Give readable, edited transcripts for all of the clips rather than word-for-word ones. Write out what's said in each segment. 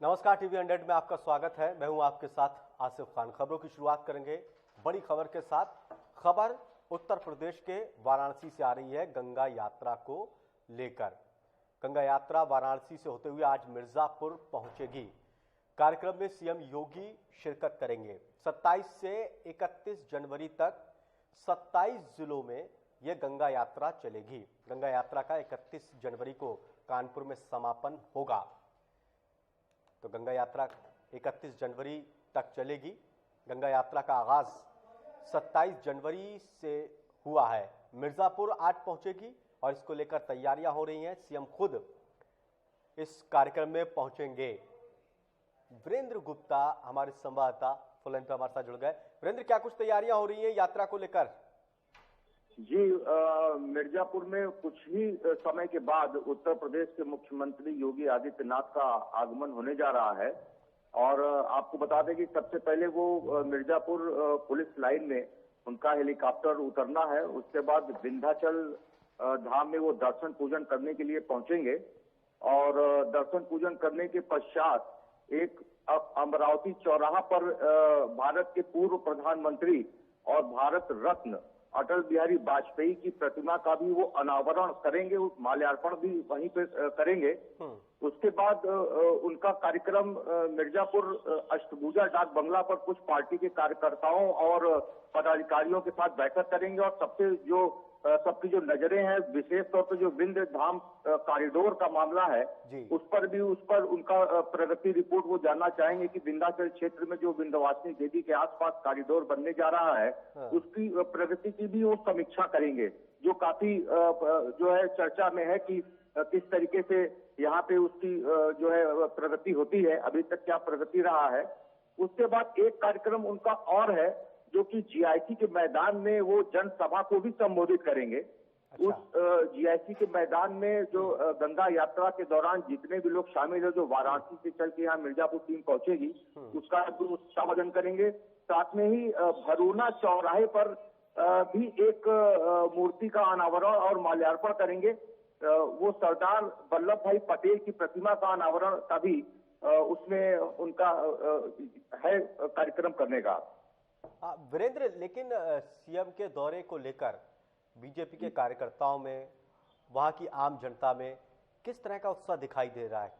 नमस्कार, टीवी 100 में आपका स्वागत है। मैं हूं आपके साथ आसिफ खान। खबरों की शुरुआत करेंगे बड़ी खबर के साथ। खबर उत्तर प्रदेश के वाराणसी से आ रही है गंगा यात्रा को लेकर। गंगा यात्रा वाराणसी से होते हुए आज मिर्जापुर पहुंचेगी। कार्यक्रम में सीएम योगी शिरकत करेंगे। 27 से 31 जनवरी तक 27 जिलों में यह गंगा यात्रा चलेगी। गंगा यात्रा का 31 जनवरी को कानपुर में समापन होगा। तो गंगा यात्रा 31 जनवरी तक चलेगी। गंगा यात्रा का आगाज 27 जनवरी से हुआ है। मिर्जापुर आज पहुंचेगी और इसको लेकर तैयारियां हो रही हैं। सीएम खुद इस कार्यक्रम में पहुंचेंगे। वीरेंद्र गुप्ता हमारे संवाददाता फोन पर हमारे साथ जुड़ गए। वीरेंद्र, क्या कुछ तैयारियां हो रही हैं यात्रा को लेकर? जी, मिर्जापुर में कुछ ही समय के बाद उत्तर प्रदेश के मुख्यमंत्री योगी आदित्यनाथ का आगमन होने जा रहा है। और आपको बता दें कि सबसे पहले वो मिर्जापुर पुलिस लाइन में उनका हेलीकॉप्टर उतरना है। उसके बाद विंध्याचल धाम में वो दर्शन पूजन करने के लिए पहुंचेंगे और दर्शन पूजन करने के पश्चात एक अमरावती चौराहा पर भारत के पूर्व प्रधानमंत्री और भारत रत्न अटल बिहारी वाजपेयी की प्रतिमा का भी वो अनावरण करेंगे, माल्यार्पण भी वहीं पे करेंगे। उसके बाद उनका कार्यक्रम मिर्जापुर अष्टभुजा डाक बंगला पर कुछ पार्टी के कार्यकर्ताओं और पदाधिकारियों के साथ बैठक करेंगे और सबकी जो नजरें हैं, विशेष तौर पर जो विंध्य धाम कॉरिडोर का मामला है उस पर उनका प्रगति रिपोर्ट वो जानना चाहेंगे कि विंध्याचल क्षेत्र में जो विंध्यवासिनी देवी के आसपास कॉरिडोर बनने जा रहा है उसकी प्रगति की भी वो समीक्षा करेंगे, जो काफी जो है चर्चा में है कि किस तरीके से यहाँ पे उसकी जो है प्रगति होती है, अभी तक क्या प्रगति रहा है। उसके बाद एक कार्यक्रम उनका और है जो कि जीआईसी के मैदान में वो जनसभा को भी संबोधित करेंगे। अच्छा। उस जीआईसी के मैदान में जो गंगा यात्रा के दौरान जितने भी लोग शामिल है, जो वाराणसी से चल के यहाँ मिर्जापुर टीम पहुंचेगी, उसका भी संबोधन करेंगे। साथ में ही भरूना चौराहे पर भी एक मूर्ति का अनावरण और माल्यार्पण करेंगे। वो सरदार वल्लभ भाई पटेल की प्रतिमा का अनावरण का भी उसमें उनका है कार्यक्रम करने का। वीरेंद्र, लेकिन सीएम के दौरे को लेकर बीजेपी के कार्यकर्ताओं में, वहां की आम जनता में किस तरह का उत्साह दिखाई दे रहा है?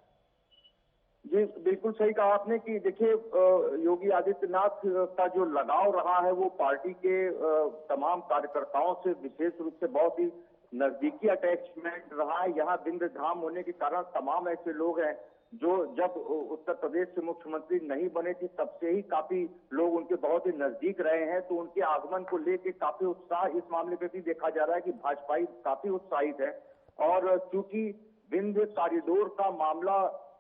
जी, बिल्कुल सही कहा आपने कि देखिए योगी आदित्यनाथ का जो लगाव रहा है वो पार्टी के तमाम कार्यकर्ताओं से विशेष रूप से बहुत ही नजदीकी अटैचमेंट रहा है। यहाँ विंध्य धाम होने के कारण तमाम ऐसे लोग हैं जो जब उत्तर प्रदेश से मुख्यमंत्री नहीं बने थे तब से ही काफी लोग उनके बहुत ही नजदीक रहे हैं। तो उनके आगमन को लेकर काफी उत्साह इस मामले पे भी देखा जा रहा है कि भाजपाई काफी उत्साहित है। और चूंकि विंध्य कॉरिडोर का मामला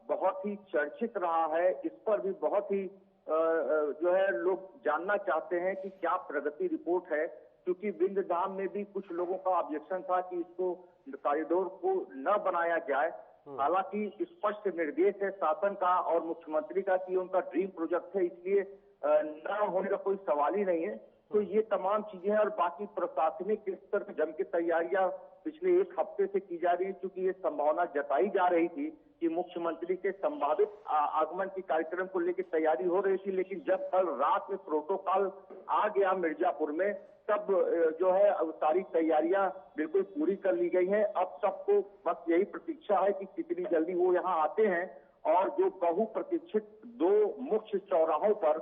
बहुत ही चर्चित रहा है, इस पर भी बहुत ही जो है लोग जानना चाहते हैं कि क्या प्रगति रिपोर्ट है। क्योंकि विंध्य धाम में भी कुछ लोगों का ऑब्जेक्शन था कि इसको कॉरिडोर को न बनाया जाए। हालांकि स्पष्ट निर्देश है शासन का और मुख्यमंत्री का कि उनका ड्रीम प्रोजेक्ट है, इसलिए न होने का कोई सवाल ही नहीं है। तो ये तमाम चीजें हैं और बाकी प्रशासनिक स्तर पर जम के तैयारियां पिछले एक हफ्ते से की जा रही है। क्योंकि ये संभावना जताई जा रही थी कि मुख्यमंत्री के संभावित आगमन के कार्यक्रम को लेकर तैयारी हो रही थी, लेकिन जब कल रात में प्रोटोकॉल आ गया मिर्जापुर में, तब जो है सारी तैयारियां बिल्कुल पूरी कर ली गई हैं। अब सबको बस यही प्रतीक्षा है कि कितनी जल्दी वो यहाँ आते हैं और जो बहुप्रतीक्षित दो मुख्य चौराहों पर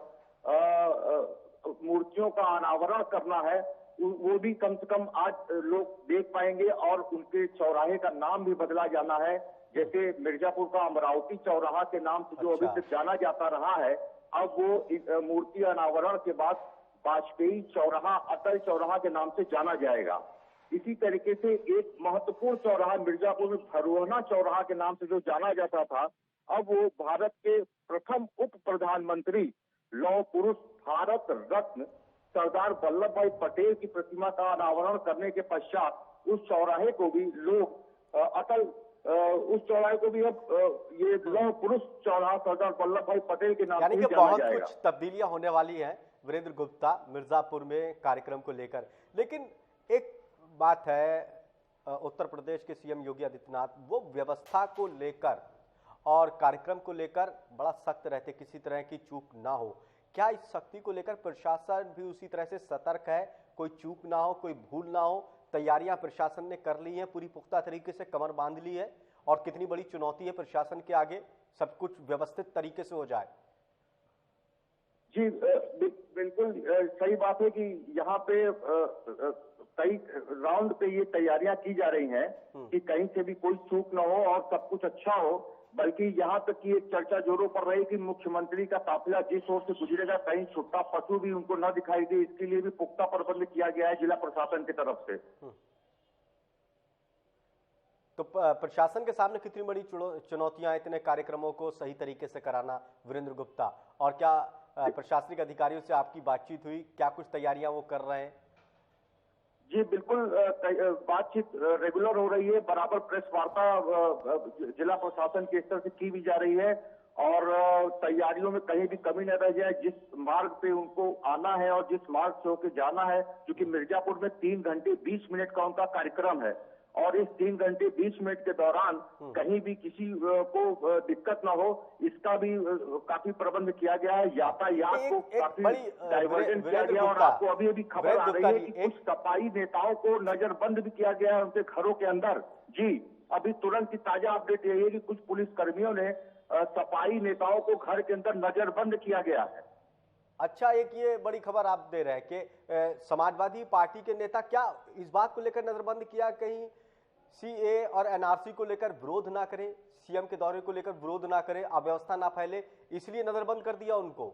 मूर्तियों का अनावरण करना है वो भी कम से कम आज लोग देख पाएंगे। और उनके चौराहे का नाम भी बदला जाना है। जैसे मिर्जापुर का अमरावती चौराहा के नाम से जो अभी तक जाना जाता रहा है, अब वो मूर्ति अनावरण के बाद वाजपेयी चौराहा, अटल चौराहा के नाम से जाना जाएगा। इसी तरीके से एक महत्वपूर्ण चौराहा मिर्जापुर में भरूना चौराहा के नाम से जो जाना जाता था, अब वो भारत के प्रथम उप प्रधानमंत्री लौह पुरुष भारत रत्न सरदार वल्लभ भाई पटेल की प्रतिमा का अनावरण करने के पश्चात उस चौराहे को भी लोग उस चौराहे को भी अब ये लौह पुरुष चौराहा सरदार वल्लभ भाई पटेल के नाम से जाना बहुत जाएगा। कुछ तब्दीलियां होने वाली हैं वीरेंद्र गुप्ता मिर्जापुर में कार्यक्रम को लेकर। लेकिन एक बात है, उत्तर प्रदेश के सीएम योगी आदित्यनाथ वो व्यवस्था को लेकर और कार्यक्रम को लेकर बड़ा सख्त रहते, किसी तरह की चूक ना हो। क्या इस सख्ती को लेकर प्रशासन भी उसी तरह से सतर्क है, कोई चूक ना हो, कोई भूल ना हो? तैयारियां प्रशासन ने कर ली हैं, पूरी पुख्ता तरीके से कमर बांध ली है, और कितनी बड़ी चुनौती है प्रशासन के आगे, सब कुछ व्यवस्थित तरीके से हो जाए? जी बिल्कुल सही बात है कि यहाँ पे कई राउंड पे ये तैयारियां की जा रही हैं कि कहीं से भी कोई चूक न हो और सब कुछ अच्छा हो। बल्कि यहाँ तक की एक चर्चा जोरों पर रही कि मुख्यमंत्री का काफिला जिस ओर से गुजरेगा कहीं छुट्टा पशु भी उनको न दिखाई दे, इसके लिए भी पुख्ता प्रबंध किया गया है जिला प्रशासन की तरफ से। तो प्रशासन के सामने कितनी बड़ी चुनौतियां, इतने कार्यक्रमों को सही तरीके से कराना, वीरेंद्र गुप्ता? और क्या प्रशासनिक अधिकारियों से आपकी बातचीत हुई, क्या कुछ तैयारियां वो कर रहे हैं? जी बिल्कुल, बातचीत रेगुलर हो रही है, बराबर प्रेस वार्ता जिला प्रशासन के स्तर से की भी जा रही है और तैयारियों में कहीं भी कमी न रह जाए। जिस मार्ग पे उनको आना है और जिस मार्ग से होकर जाना है, क्योंकि मिर्जापुर में 3 घंटे 20 मिनट का उनका कार्यक्रम है और इस 3 घंटे 20 मिनट के दौरान कहीं भी किसी को दिक्कत ना हो, इसका भी काफी प्रबंध किया गया है। यातायात को काफी डाइवर्जन किया गया और आपको अभी अभी खबर आ रही है कि कुछ सपाई नेताओं को नजरबंद भी किया गया है उनके घरों के अंदर। जी अभी तुरंत की ताजा अपडेट यही है कि कुछ पुलिस कर्मियों ने सपाई नेताओं को घर के अंदर नजरबंद किया गया है। अच्छा, एक ये बड़ी खबर आप दे रहे हैं कि समाजवादी पार्टी के नेता क्या इस बात को लेकर नजरबंद किया, कहीं सीए और एनआरसी को लेकर विरोध ना करें, सीएम के दौरे को लेकर विरोध ना करें, अव्यवस्था ना फैले, इसलिए नजरबंद कर दिया उनको?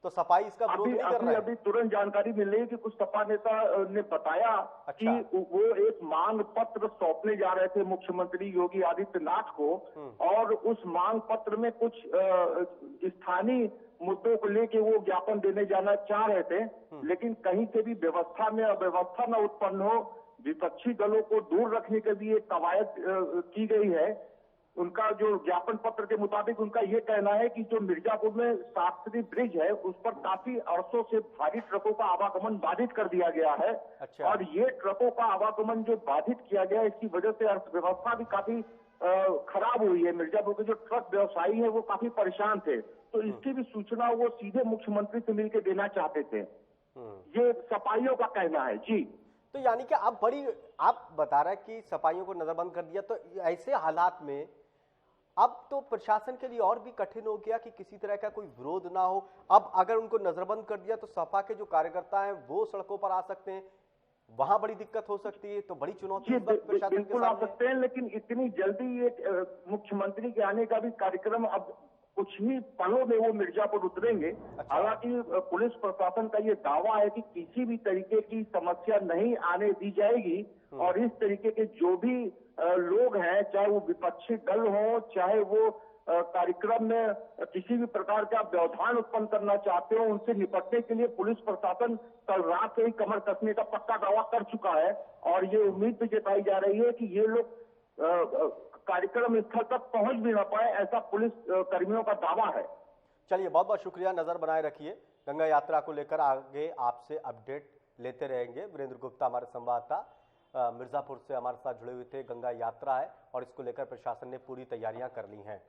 तो सफाई इसका विरोध नहीं कर रहा है? अभी तुरंत जानकारी मिल रही है कि कुछ सपा नेता ने बताया कि वो एक मांग पत्र सौंपने जा रहे थे मुख्यमंत्री योगी आदित्यनाथ को और उस मांग पत्र में कुछ स्थानीय मुद्दों को लेके वो ज्ञापन देने जाना चाह रहे थे, लेकिन कहीं से भी व्यवस्था में अव्यवस्था न उत्पन्न हो, विपक्षी दलों को दूर रखने के लिए कवायद की गई है। उनका जो ज्ञापन पत्र के मुताबिक उनका ये कहना है कि जो मिर्जापुर में शास्त्री ब्रिज है उस पर काफी अरसों से भारी ट्रकों का आवागमन बाधित कर दिया गया है। अच्छा। और ये ट्रकों का आवागमन जो बाधित किया गया है, इसकी वजह से अर्थव्यवस्था भी काफी खराब हुई है। मिर्जापुर के जो ट्रक व्यवसायी है वो काफी परेशान थे, तो इसकी भी सूचना वो सीधे मुख्यमंत्री से मिलकर देना चाहते थे, ये सपाइयों का कहना है। जी तो यानी कि आप बता रहे हैं कि सफाइयों को नजरबंद कर दिया, तो ऐसे हालात में अब तो प्रशासन के लिए और भी कठिन हो गया कि किसी तरह का कोई विरोध ना हो। अब अगर उनको नजरबंद कर दिया तो सपा के जो कार्यकर्ता हैं वो सड़कों पर आ सकते हैं, वहां बड़ी दिक्कत हो सकती है, तो बड़ी चुनौती प्रशासन के सामने आ सकते हैं। लेकिन इतनी जल्दी एक मुख्यमंत्री के आने का भी कार्यक्रम अब कुछ ही पलों में वो मिर्जापुर उतरेंगे। हालांकि पुलिस प्रशासन का ये दावा है कि किसी भी तरीके की समस्या नहीं आने दी जाएगी और इस तरीके के जो भी लोग हैं, चाहे वो विपक्षी दल हो, चाहे वो कार्यक्रम में किसी भी प्रकार का व्यवधान उत्पन्न करना चाहते हो, उनसे निपटने के लिए पुलिस प्रशासन कल रात से ही कमर कसने का पक्का दावा कर चुका है और ये उम्मीद भी जताई जा रही है कि ये लोग कार्यक्रम स्थल तक पहुंच भी ना पाए, ऐसा पुलिस कर्मियों का दावा है। चलिए, बहुत बहुत शुक्रिया, नजर बनाए रखिए। गंगा यात्रा को लेकर आगे आपसे अपडेट लेते रहेंगे। वीरेंद्र गुप्ता हमारे संवाददाता मिर्जापुर से हमारे साथ जुड़े हुए थे। गंगा यात्रा है और इसको लेकर प्रशासन ने पूरी तैयारियां कर ली हैं।